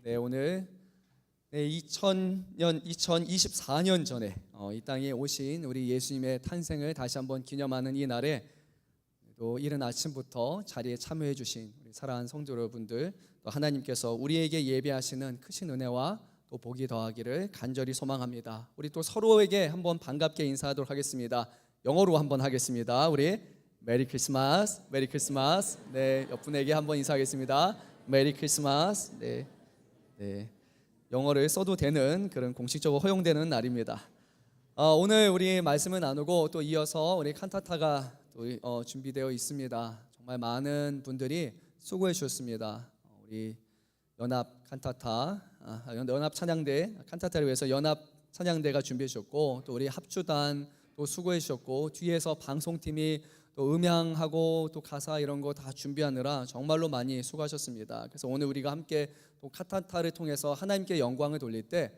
네, 오늘 2024년 전에 이 땅에 오신 우리 예수님의 탄생을 다시 한번 기념하는 이 날에 또 이른 아침부터 자리에 참여해 주신 우리 사랑하는 성도 여러분들, 또 하나님께서 우리에게 예배하시는 크신 은혜와 또 복이 더하기를 간절히 소망합니다. 우리 또 서로에게 한번 반갑게 인사하도록 하겠습니다. 영어로 한번 하겠습니다. 우리 메리 크리스마스, 메리 크리스마스. 네, 옆분에게 한번 인사하겠습니다. 메리 크리스마스. 네. 영어를 써도 되는 그런 공식적으로 허용되는 날입니다. 오늘 우리 말씀을 나누고 또 이어서 우리 칸타타가 또 준비되어 있습니다. 정말 많은 분들이 수고해 주셨습니다. 우리 연합 칸타타, 연합 찬양대 칸타타를 위해서 연합 찬양대가 준비해 주셨고, 또 우리 합주단 또 수고해 주셨고, 뒤에서 방송팀이 또 음향하고 또 가사 이런 거 다 준비하느라 정말로 많이 수고하셨습니다. 그래서 오늘 우리가 함께 또 칸타타를 통해서 하나님께 영광을 돌릴 때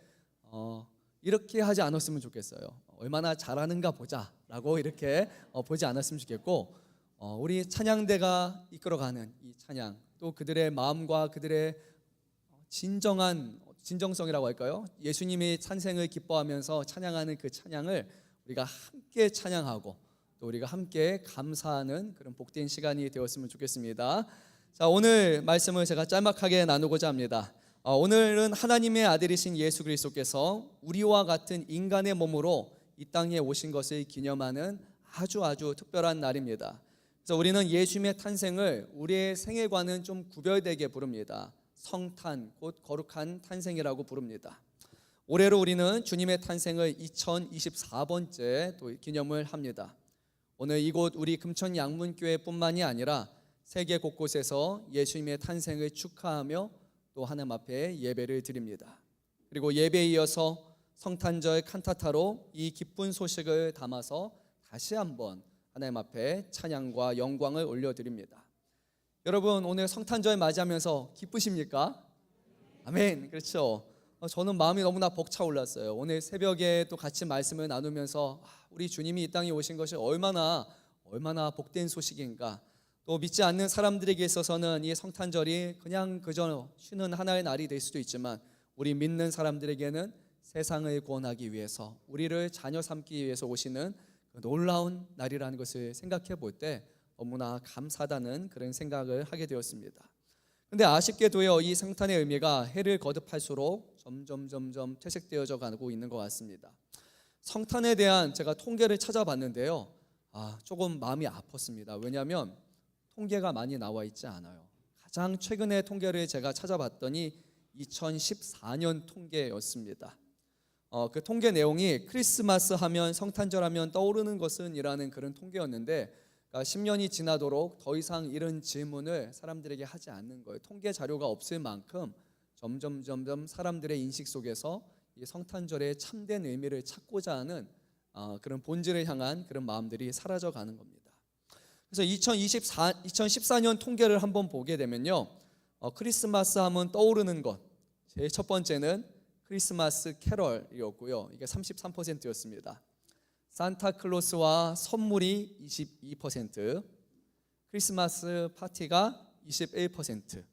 이렇게 하지 않았으면 좋겠어요. 얼마나 잘하는가 보자라고 이렇게 보지 않았으면 좋겠고, 우리 찬양대가 이끌어가는 이 찬양, 또 그들의 마음과 그들의 진정성이라고 할까요? 예수님의 탄생을 기뻐하면서 찬양하는 그 찬양을 우리가 함께 찬양하고 또 우리가 함께 감사하는 그런 복된 시간이 되었으면 좋겠습니다. 자, 오늘 말씀을 제가 짤막하게 나누고자 합니다. 오늘은 하나님의 아들이신 예수 그리스도께서 우리와 같은 인간의 몸으로 이 땅에 오신 것을 기념하는 아주 특별한 날입니다. 그래서 우리는 예수님의 탄생을 우리의 생애과는 좀 구별되게 부릅니다. 성탄, 곧 거룩한 탄생이라고 부릅니다. 올해로 우리는 주님의 탄생을 2024번째 또 기념을 합니다. 오늘 이곳 우리 금천 양문교회뿐만이 아니라 세계 곳곳에서 예수님의 탄생을 축하하며 또 하나님 앞에 예배를 드립니다. 그리고 예배에 이어서 성탄절 칸타타로 이 기쁜 소식을 담아서 다시 한번 하나님 앞에 찬양과 영광을 올려드립니다. 여러분, 오늘 성탄절 맞이하면서 기쁘십니까? 아멘. 그렇죠. 저는 마음이 너무나 벅차올랐어요. 오늘 새벽에 또 같이 말씀을 나누면서 우리 주님이 이 땅에 오신 것이 얼마나 복된 소식인가. 또 믿지 않는 사람들에게 있어서는 이 성탄절이 그냥 그저 쉬는 하나의 날이 될 수도 있지만, 우리 믿는 사람들에게는 세상을 구원하기 위해서, 우리를 자녀 삼기 위해서 오시는 그 놀라운 날이라는 것을 생각해 볼 때 너무나 감사하다는 그런 생각을 하게 되었습니다. 근데 아쉽게도요, 이 성탄의 의미가 해를 거듭할수록 점점 퇴색되어져 가고 있는 것 같습니다. 성탄에 대한 제가 통계를 찾아봤는데요, 조금 마음이 아팠습니다. 왜냐하면 통계가 많이 나와 있지 않아요. 가장 최근의 통계를 제가 찾아봤더니 2014년 통계였습니다. 그 통계 내용이 크리스마스 하면, 성탄절 하면 떠오르는 것은 이라는 그런 통계였는데, 10년이 지나도록 더 이상 이런 질문을 사람들에게 하지 않는 거예요. 통계 자료가 없을 만큼 점점 사람들의 인식 속에서 이 성탄절의 참된 의미를 찾고자 하는 그런 본질을 향한 그런 마음들이 사라져가는 겁니다. 그래서 2014년 통계를 한번 보게 되면요, 크리스마스 하면 떠오르는 것, 제일 첫 번째는 크리스마스 캐럴이었고요. 이게 33%였습니다. 산타클로스와 선물이 22%, 크리스마스 파티가 21%,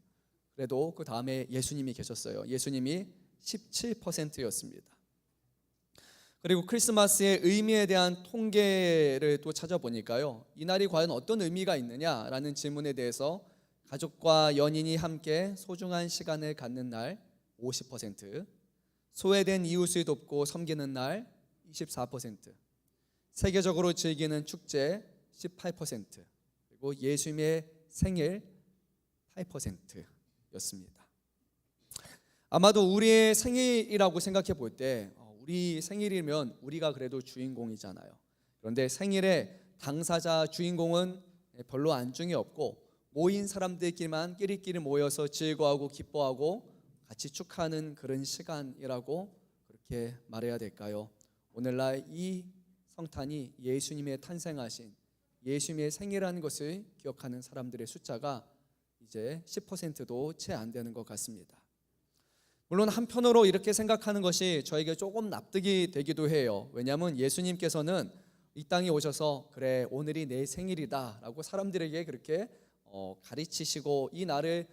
그래도 그 다음에 예수님이 계셨어요. 예수님이 17%였습니다. 그리고 크리스마스의 의미에 대한 통계를 또 찾아보니까요, 이날이 과연 어떤 의미가 있느냐라는 질문에 대해서 가족과 연인이 함께 소중한 시간을 갖는 날 50%, 소외된 이웃을 돕고 섬기는 날 24%, 세계적으로 즐기는 축제 18%, 그리고 예수님의 생일 8%였습니다. 아마도 우리의 생일이라고 생각해 볼 때, 우리 생일이면 우리가 그래도 주인공이잖아요. 그런데 생일의 당사자 주인공은 별로 안중이 없고, 모인 사람들끼리만 끼리끼리 모여서 즐거워하고 기뻐하고 같이 축하하는 그런 시간이라고 그렇게 말해야 될까요? 오늘날 이 성탄이 예수님의 탄생하신 예수님의 생일이라는 것을 기억하는 사람들의 숫자가 이제 10%도 채 안 되는 것 같습니다. 물론 한편으로 이렇게 생각하는 것이 저에게 조금 납득이 되기도 해요. 왜냐하면 예수님께서는 이 땅에 오셔서 그래, 오늘이 내 생일이다 라고 사람들에게 그렇게 가르치시고 이 날을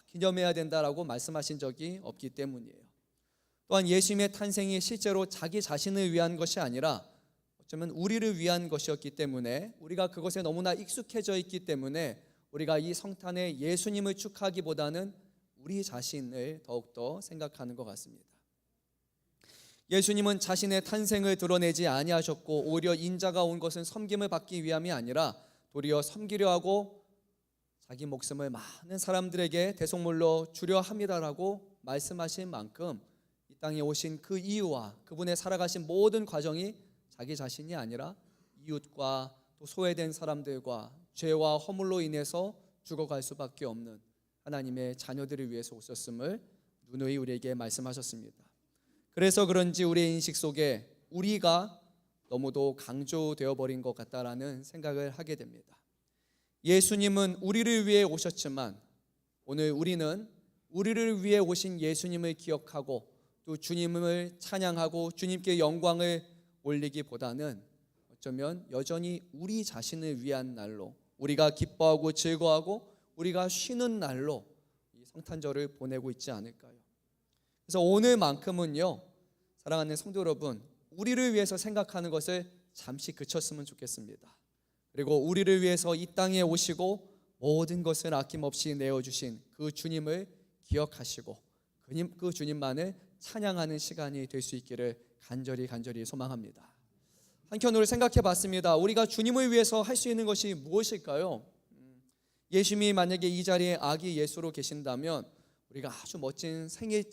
기념해야 된다라고 말씀하신 적이 없기 때문이에요. 또한 예수님의 탄생이 실제로 자기 자신을 위한 것이 아니라 어쩌면 우리를 위한 것이었기 때문에 우리가 그것에 너무나 익숙해져 있기 때문에 우리가 이 성탄에 예수님을 축하하기보다는 우리 자신을 더욱더 생각하는 것 같습니다. 예수님은 자신의 탄생을 드러내지 아니하셨고 오히려 인자가 온 것은 섬김을 받기 위함이 아니라 도리어 섬기려 하고 자기 목숨을 많은 사람들에게 대속물로 주려 합니다라고 말씀하신 만큼 이 땅에 오신 그 이유와 그분의 살아가신 모든 과정이 자기 자신이 아니라 이웃과 또 소외된 사람들과 죄와 허물로 인해서 죽어갈 수밖에 없는 하나님의 자녀들을 위해서 오셨음을 누누이 우리에게 말씀하셨습니다. 그래서 그런지 우리의 인식 속에 우리가 너무도 강조되어 버린 것 같다라는 생각을 하게 됩니다. 예수님은 우리를 위해 오셨지만 오늘 우리는 우리를 위해 오신 예수님을 기억하고 또 주님을 찬양하고 주님께 영광을 올리기보다는 어쩌면 여전히 우리 자신을 위한 날로, 우리가 기뻐하고 즐거워하고 우리가 쉬는 날로 이 성탄절을 보내고 있지 않을까요? 그래서 오늘만큼은요, 사랑하는 성도 여러분, 우리를 위해서 생각하는 것을 잠시 그쳤으면 좋겠습니다. 그리고 우리를 위해서 이 땅에 오시고 모든 것을 아낌없이 내어주신 그 주님을 기억하시고 그 주님만을 찬양하는 시간이 될 수 있기를 간절히 소망합니다. 한편으로 생각해 봤습니다. 우리가 주님을 위해서 할 수 있는 것이 무엇일까요? 예수님이 만약에 이 자리에 아기 예수로 계신다면 우리가 아주 멋진 생일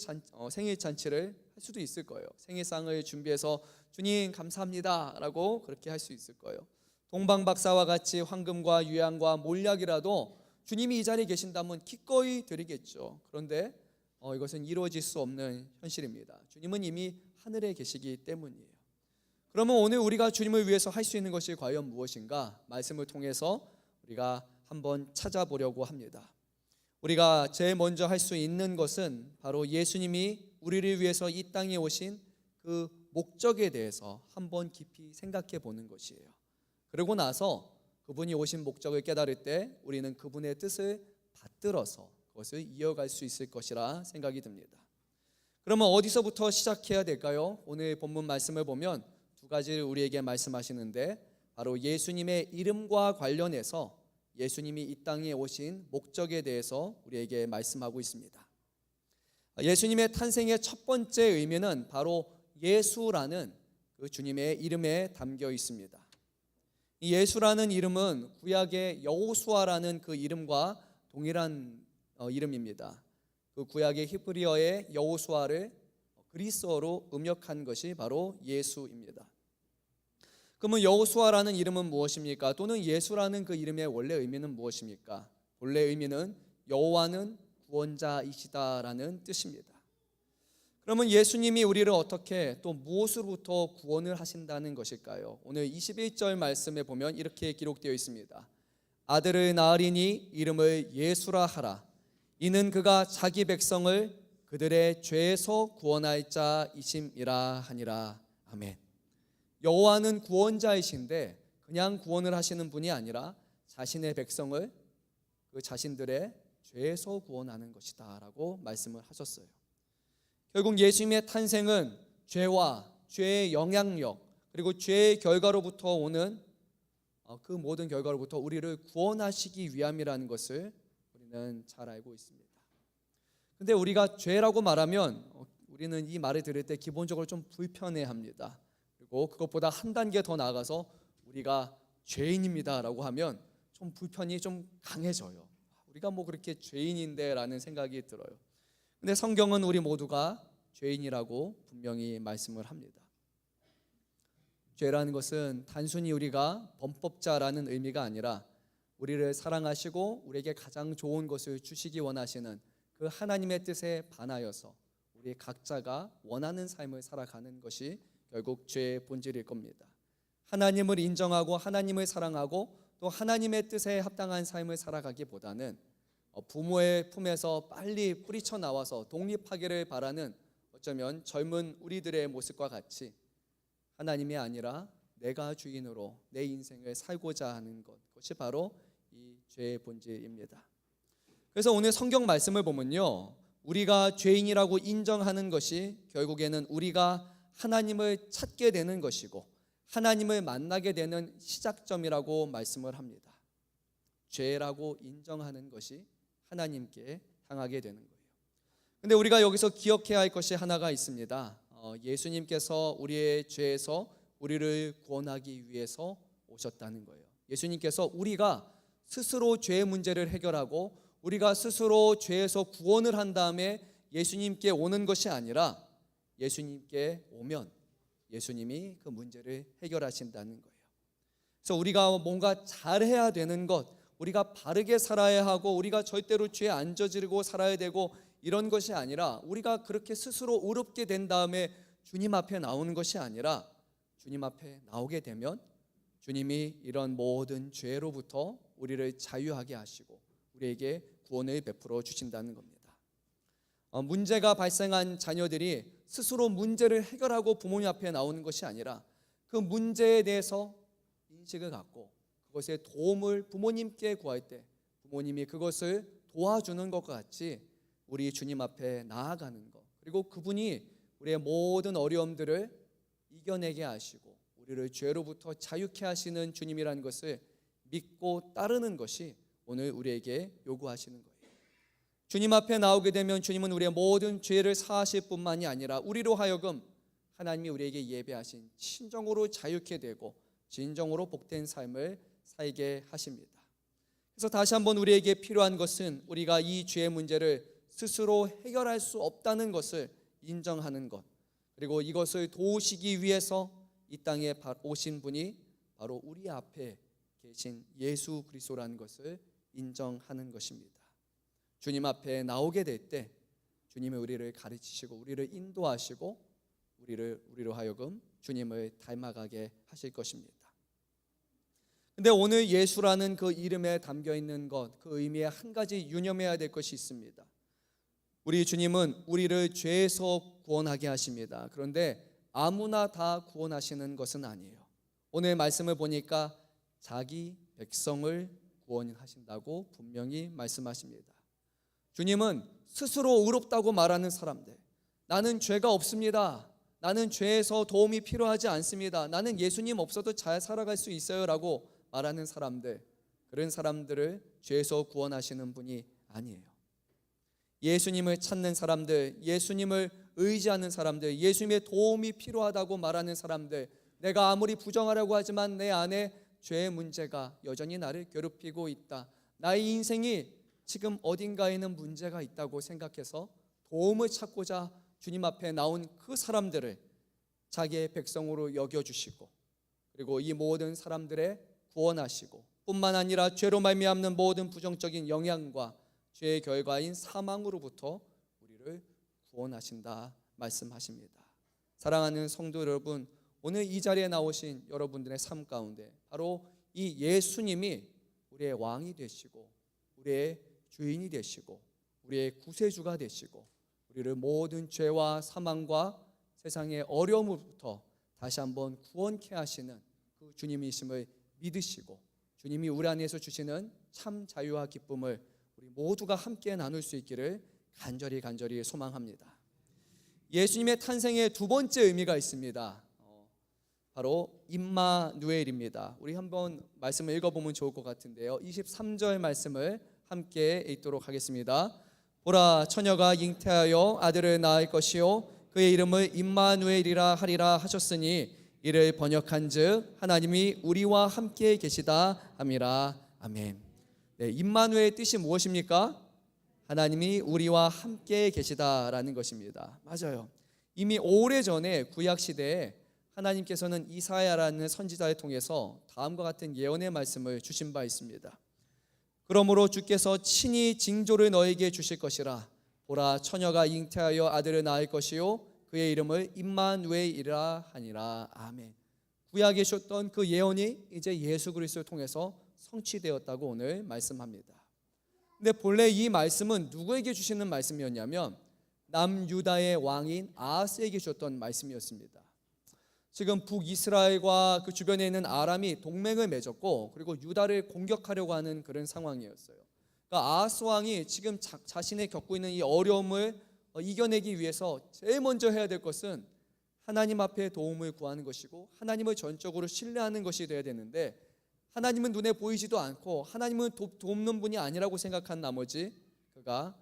잔치를 할 수도 있을 거예요. 생일상을 준비해서 주님 감사합니다 라고 그렇게 할 수 있을 거예요. 동방박사와 같이 황금과 유향과 몰약이라도 주님이 이 자리에 계신다면 기꺼이 드리겠죠. 그런데 이것은 이루어질 수 없는 현실입니다. 주님은 이미 하늘에 계시기 때문이에요. 그러면 오늘 우리가 주님을 위해서 할 수 있는 것이 과연 무엇인가? 말씀을 통해서 우리가 한번 찾아보려고 합니다. 우리가 제일 먼저 할 수 있는 것은 바로 예수님이 우리를 위해서 이 땅에 오신 그 목적에 대해서 한번 깊이 생각해 보는 것이에요. 그러고 나서 그분이 오신 목적을 깨달을 때 우리는 그분의 뜻을 받들어서 그것을 이어갈 수 있을 것이라 생각이 듭니다. 그러면 어디서부터 시작해야 될까요? 오늘 본문 말씀을 보면 두 가지를 우리에게 말씀하시는데 바로 예수님의 이름과 관련해서 예수님이 이 땅에 오신 목적에 대해서 우리에게 말씀하고 있습니다. 예수님의 탄생의 첫 번째 의미는 바로 예수라는 그 주님의 이름에 담겨 있습니다. 이 예수라는 이름은 구약의 여호수아라는 그 이름과 동일한 이름입니다. 그 구약의 히브리어의 여호수아를 그리스어로 음역한 것이 바로 예수입니다. 그러면 여호수아라는 이름은 무엇입니까? 또는 예수라는 그 이름의 원래 의미는 무엇입니까? 본래 의미는 여호와는 구원자이시다라는 뜻입니다. 그러면 예수님이 우리를 어떻게 또 무엇으로부터 구원을 하신다는 것일까요? 오늘 21절 말씀에 보면 이렇게 기록되어 있습니다. 아들을 낳으리니 이름을 예수라 하라. 이는 그가 자기 백성을 그들의 죄에서 구원할 자이심이라 하니라. 아멘. 여호와는 구원자이신데 그냥 구원을 하시는 분이 아니라 자신의 백성을 그 자신들의 죄에서 구원하는 것이다 라고 말씀을 하셨어요. 결국 예수님의 탄생은 죄와 죄의 영향력 그리고 죄의 결과로부터 오는 그 모든 결과로부터 우리를 구원하시기 위함이라는 것을 우리는 잘 알고 있습니다. 근데 우리가 죄라고 말하면 우리는 이 말을 들을 때 기본적으로 좀 불편해합니다. 그리고 그것보다 한 단계 더 나아가서 우리가 죄인입니다 라고 하면 좀 불편이 좀 강해져요. 우리가 뭐 그렇게 죄인인데 라는 생각이 들어요. 근데 성경은 우리 모두가 죄인이라고 분명히 말씀을 합니다. 죄라는 것은 단순히 우리가 범법자라는 의미가 아니라 우리를 사랑하시고 우리에게 가장 좋은 것을 주시기 원하시는 그 하나님의 뜻에 반하여서 우리 각자가 원하는 삶을 살아가는 것이 결국 죄의 본질일 겁니다. 하나님을 인정하고 하나님을 사랑하고 또 하나님의 뜻에 합당한 삶을 살아가기보다는 부모의 품에서 빨리 뿌리쳐 나와서 독립하기를 바라는 어쩌면 젊은 우리들의 모습과 같이 하나님이 아니라 내가 주인으로 내 인생을 살고자 하는 것, 그것이 바로 이 죄의 본질입니다. 그래서 오늘 성경 말씀을 보면요, 우리가 죄인이라고 인정하는 것이 결국에는 우리가 하나님을 찾게 되는 것이고 하나님을 만나게 되는 시작점이라고 말씀을 합니다. 죄라고 인정하는 것이 하나님께 향하게 되는 거예요. 근데 우리가 여기서 기억해야 할 것이 하나가 있습니다. 예수님께서 우리의 죄에서 우리를 구원하기 위해서 오셨다는 거예요. 예수님께서 우리가 스스로 죄의 문제를 해결하고 우리가 스스로 죄에서 구원을 한 다음에 예수님께 오는 것이 아니라 예수님께 오면 예수님이 그 문제를 해결하신다는 거예요. 그래서 우리가 뭔가 잘해야 되는 것, 우리가 바르게 살아야 하고 우리가 절대로 죄 안 저지르고 살아야 되고 이런 것이 아니라 우리가 그렇게 스스로 의롭게 된 다음에 주님 앞에 나오는 것이 아니라 주님 앞에 나오게 되면 주님이 이런 모든 죄로부터 우리를 자유하게 하시고 우리에게 구원을 베풀어 주신다는 겁니다. 문제가 발생한 자녀들이 스스로 문제를 해결하고 부모님 앞에 나오는 것이 아니라 그 문제에 대해서 인식을 갖고 그것에 도움을 부모님께 구할 때 부모님이 그것을 도와주는 것과 같이 우리 주님 앞에 나아가는 것, 그리고 그분이 우리의 모든 어려움들을 이겨내게 하시고 우리를 죄로부터 자유케 하시는 주님이라는 것을 믿고 따르는 것이 오늘 우리에게 요구하시는 거예요. 주님 앞에 나오게 되면 주님은 우리의 모든 죄를 사하실 뿐만이 아니라 우리로 하여금 하나님이 우리에게 예배하신 진정으로 자유케 되고 진정으로 복된 삶을 살게 하십니다. 그래서 다시 한번 우리에게 필요한 것은 우리가 이 죄의 문제를 스스로 해결할 수 없다는 것을 인정하는 것, 그리고 이것을 도우시기 위해서 이 땅에 오신 분이 바로 우리 앞에 계신 예수 그리스도라는 것을 인정하는 것입니다. 주님 앞에 나오게 될 때 주님이 우리를 가르치시고 우리를 인도하시고 우리로 하여금 주님을 닮아가게 하실 것입니다. 근데 오늘 예수라는 그 이름에 담겨 있는 것, 그 의미에 한 가지 유념해야 될 것이 있습니다. 우리 주님은 우리를 죄에서 구원하게 하십니다. 그런데 아무나 다 구원하시는 것은 아니에요. 오늘 말씀을 보니까 자기 백성을 구원하신다고 분명히 말씀하십니다. 주님은 스스로 의롭다고 말하는 사람들, 나는 죄가 없습니다, 나는 죄에서 도움이 필요하지 않습니다, 나는 예수님 없어도 잘 살아갈 수 있어요 라고 말하는 사람들, 그런 사람들을 죄에서 구원하시는 분이 아니에요. 예수님을 찾는 사람들, 예수님을 의지하는 사람들, 예수님의 도움이 필요하다고 말하는 사람들, 내가 아무리 부정하려고 하지만 내 안에 죄의 문제가 여전히 나를 괴롭히고 있다, 나의 인생이 지금 어딘가에는 문제가 있다고 생각해서 도움을 찾고자 주님 앞에 나온 그 사람들을 자기의 백성으로 여겨주시고 그리고 이 모든 사람들의 구원하시고 뿐만 아니라 죄로 말미암는 모든 부정적인 영향과 죄의 결과인 사망으로부터 우리를 구원하신다 말씀하십니다. 사랑하는 성도 여러분, 오늘 이 자리에 나오신 여러분들의 삶 가운데 바로 이 예수님이 우리의 왕이 되시고 우리의 주인이 되시고 우리의 구세주가 되시고 우리를 모든 죄와 사망과 세상의 어려움으로부터 다시 한번 구원케 하시는 그 주님이심을 믿으시고 주님이 우리 안에서 주시는 참 자유와 기쁨을 우리 모두가 함께 나눌 수 있기를 간절히 소망합니다. 예수님의 탄생의 두 번째 의미가 있습니다. 바로 임마누엘입니다. 우리 한번 말씀을 읽어보면 좋을 것 같은데요. 23절 말씀을 함께 읽도록 하겠습니다. 보라, 처녀가 잉태하여 아들을 낳을 것이요 그의 이름을 임마누엘이라 하리라 하셨으니 이를 번역한즉 하나님이 우리와 함께 계시다 함이라. 아멘. 네, 임마누엘의 뜻이 무엇입니까? 하나님이 우리와 함께 계시다라는 것입니다. 맞아요. 이미 오래전에 구약 시대에 하나님께서는 이사야라는 선지자를 통해서 다음과 같은 예언의 말씀을 주신 바 있습니다. 그러므로 주께서 친히 징조를 너에게 주실 것이라. 보라, 처녀가 잉태하여 아들을 낳을 것이요 그의 이름을 임마누엘이라 하니라. 아멘. 구약에 주셨던 그 예언이 이제 예수 그리스도를 통해서 성취되었다고 오늘 말씀합니다. 근데 본래 이 말씀은 누구에게 주시는 말씀이었냐면 남유다의 왕인 아하스에게 주셨던 말씀이었습니다. 지금 북이스라엘과 그 주변에 있는 아람이 동맹을 맺었고 그리고 유다를 공격하려고 하는 그런 상황이었어요. 그러니까 아하스 왕이 지금 자신이 겪고 있는 이 어려움을 이겨내기 위해서 제일 먼저 해야 될 것은 하나님 앞에 도움을 구하는 것이고 하나님을 전적으로 신뢰하는 것이 되어야 되는데, 하나님은 눈에 보이지도 않고 하나님은 돕는 분이 아니라고 생각한 나머지 그가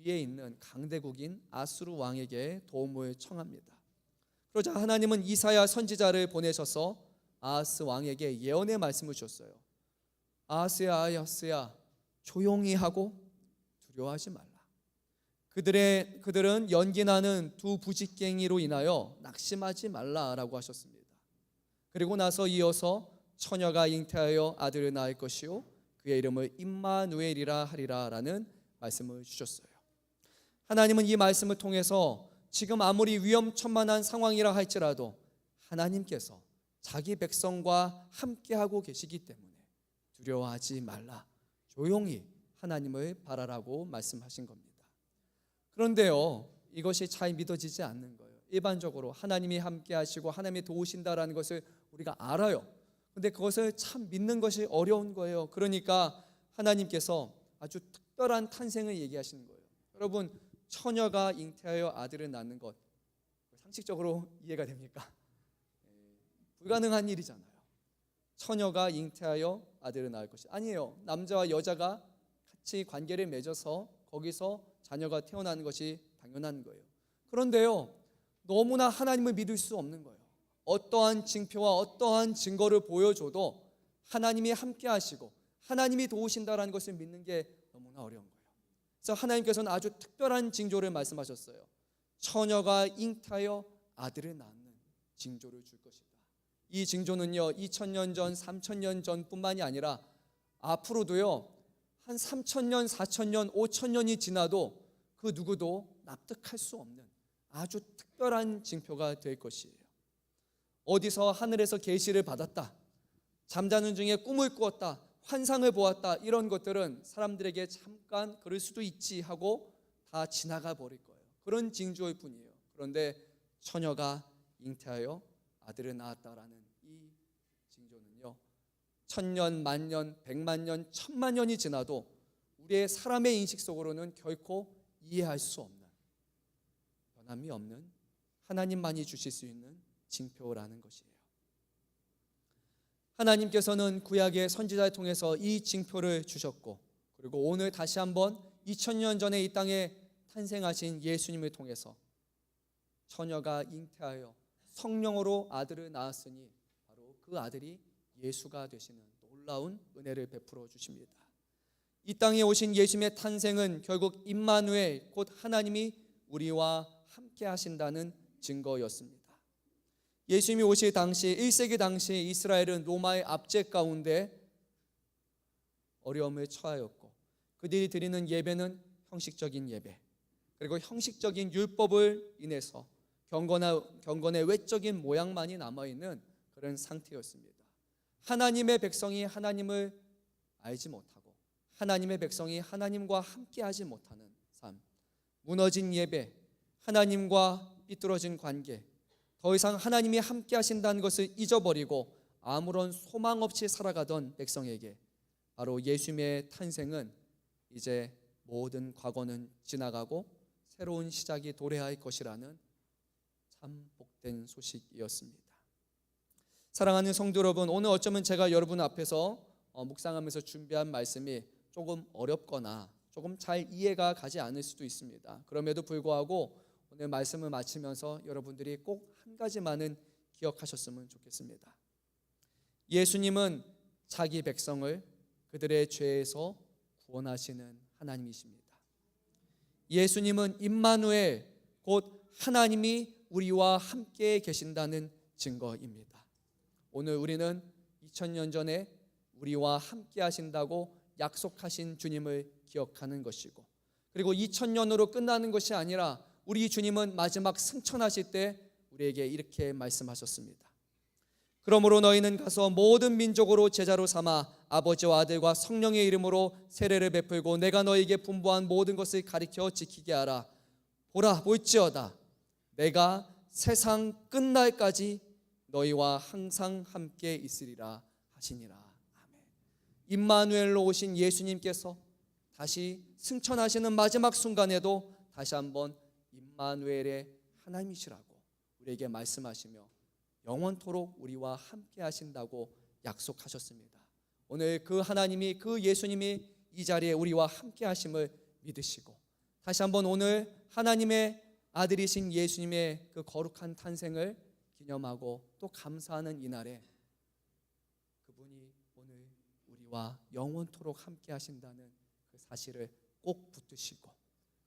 위에 있는 강대국인 아수르 왕에게 도움을 청합니다. 그러자 하나님은 이사야 선지자를 보내셔서 아하스 왕에게 예언의 말씀을 주셨어요. 아하스야, 아하스야, 조용히 하고 두려워하지 말라. 그들은 연기나는 두 부직갱이로 인하여 낙심하지 말라라고 하셨습니다. 그리고 나서 이어서 처녀가 잉태하여 아들을 낳을 것이요 그의 이름을 임마누엘이라 하리라라는 말씀을 주셨어요. 하나님은 이 말씀을 통해서 지금 아무리 위험천만한 상황이라 할지라도 하나님께서 자기 백성과 함께하고 계시기 때문에 두려워하지 말라, 조용히 하나님을 바라라고 말씀하신 겁니다. 그런데요, 이것이 잘 믿어지지 않는 거예요. 일반적으로 하나님이 함께 하시고 하나님이 도우신다라는 것을 우리가 알아요. 근데 그것을 참 믿는 것이 어려운 거예요. 그러니까 하나님께서 아주 특별한 탄생을 얘기하시는 거예요. 여러분, 처녀가 잉태하여 아들을 낳는 것 상식적으로 이해가 됩니까? 불가능한 일이잖아요. 처녀가 잉태하여 아들을 낳을 것이 아니에요. 남자와 여자가 같이 관계를 맺어서 거기서 자녀가 태어나는 것이 당연한 거예요. 그런데요, 너무나 하나님을 믿을 수 없는 거예요. 어떠한 징표와 어떠한 증거를 보여줘도 하나님이 함께 하시고 하나님이 도우신다라는 것을 믿는 게 너무나 어려운 거예요. 그래서 하나님께서는 아주 특별한 징조를 말씀하셨어요. 처녀가 잉태하여 아들을 낳는 징조를 줄 것이다. 이 징조는요, 2000년 전, 3000년 전뿐만이 아니라 앞으로도요, 한 3000년, 4000년, 5000년이 지나도 그 누구도 납득할 수 없는 아주 특별한 징표가 될 것이에요. 어디서 하늘에서 계시를 받았다, 잠자는 중에 꿈을 꾸었다, 환상을 보았다, 이런 것들은 사람들에게 잠깐 그럴 수도 있지 하고 다 지나가 버릴 거예요. 그런 징조일 뿐이에요. 그런데 처녀가 잉태하여 아들을 낳았다라는 이 징조는요, 1000년, 만년, 100만년, 1000만년이 지나도 우리의 사람의 인식 속으로는 결코 이해할 수 없는, 변함이 없는 하나님만이 주실 수 있는 징표라는 것이에요. 하나님께서는 구약의 선지자를 통해서 이 징표를 주셨고, 그리고 오늘 다시 한번 2000년 전에 이 땅에 탄생하신 예수님을 통해서 처녀가 잉태하여 성령으로 아들을 낳았으니 바로 그 아들이 예수가 되시는 놀라운 은혜를 베풀어 주십니다. 이 땅에 오신 예수님의 탄생은 결국 임마누엘, 곧 하나님이 우리와 함께 하신다는 증거였습니다. 예수님이 오실 당시, 1세기 당시 이스라엘은 로마의 압제 가운데 어려움을 처하였고, 그들이 드리는 예배는 형식적인 예배, 그리고 형식적인 율법을 인해서 경건의 외적인 모양만이 남아있는 그런 상태였습니다. 하나님의 백성이 하나님을 알지 못하고 하나님의 백성이 하나님과 함께하지 못하는 삶, 무너진 예배, 하나님과 삐뚤어진 관계, 더 이상 하나님이 함께 하신다는 것을 잊어버리고 아무런 소망 없이 살아가던 백성에게 바로 예수님의 탄생은 이제 모든 과거는 지나가고 새로운 시작이 도래할 것이라는 참 복된 소식이었습니다. 사랑하는 성도 여러분, 오늘 어쩌면 제가 여러분 앞에서 묵상하면서 준비한 말씀이 조금 어렵거나 조금 잘 이해가 가지 않을 수도 있습니다. 그럼에도 불구하고 오늘 말씀을 마치면서 여러분들이 꼭 한 가지만은 기억하셨으면 좋겠습니다. 예수님은 자기 백성을 그들의 죄에서 구원하시는 하나님이십니다. 예수님은 임마누엘, 곧 하나님이 우리와 함께 계신다는 증거입니다. 오늘 우리는 2000년 전에 우리와 함께 하신다고 약속하신 주님을 기억하는 것이고, 그리고 2000년으로 끝나는 것이 아니라 우리 주님은 마지막 승천하실 때 우리에게 이렇게 말씀하셨습니다. 그러므로 너희는 가서 모든 민족으로 제자로 삼아 아버지와 아들과 성령의 이름으로 세례를 베풀고 내가 너희에게 분부한 모든 것을 가르쳐 지키게 하라. 보라, 볼지어다 내가 세상 끝날까지 너희와 항상 함께 있으리라 하시니라. 아멘. 임마누엘로 오신 예수님께서 다시 승천하시는 마지막 순간에도 다시 한번 임마누엘의 하나님이시라고 우리에게 말씀하시며 영원토록 우리와 함께 하신다고 약속하셨습니다. 오늘 그 하나님이, 그 예수님이 이 자리에 우리와 함께 하심을 믿으시고 다시 한번 오늘 하나님의 아들이신 예수님의 그 거룩한 탄생을 기념하고 또 감사하는 이날에 그분이 오늘 우리와 영원토록 함께 하신다는 그 사실을 꼭 붙드시고,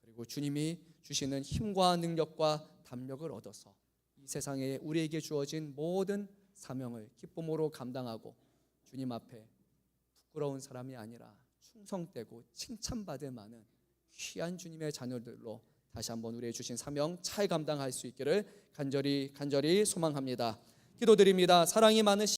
그리고 주님이 주시는 힘과 능력과 담력을 얻어서 이 세상에 우리에게 주어진 모든 사명을 기쁨으로 감당하고 주님 앞에 부끄러운 사람이 아니라 충성되고 칭찬받을 만한 귀한 주님의 자녀들로 다시 한번 우리의 주신 사명 잘 감당할 수 있기를 간절히 소망합니다. 기도드립니다. 사랑이 많으신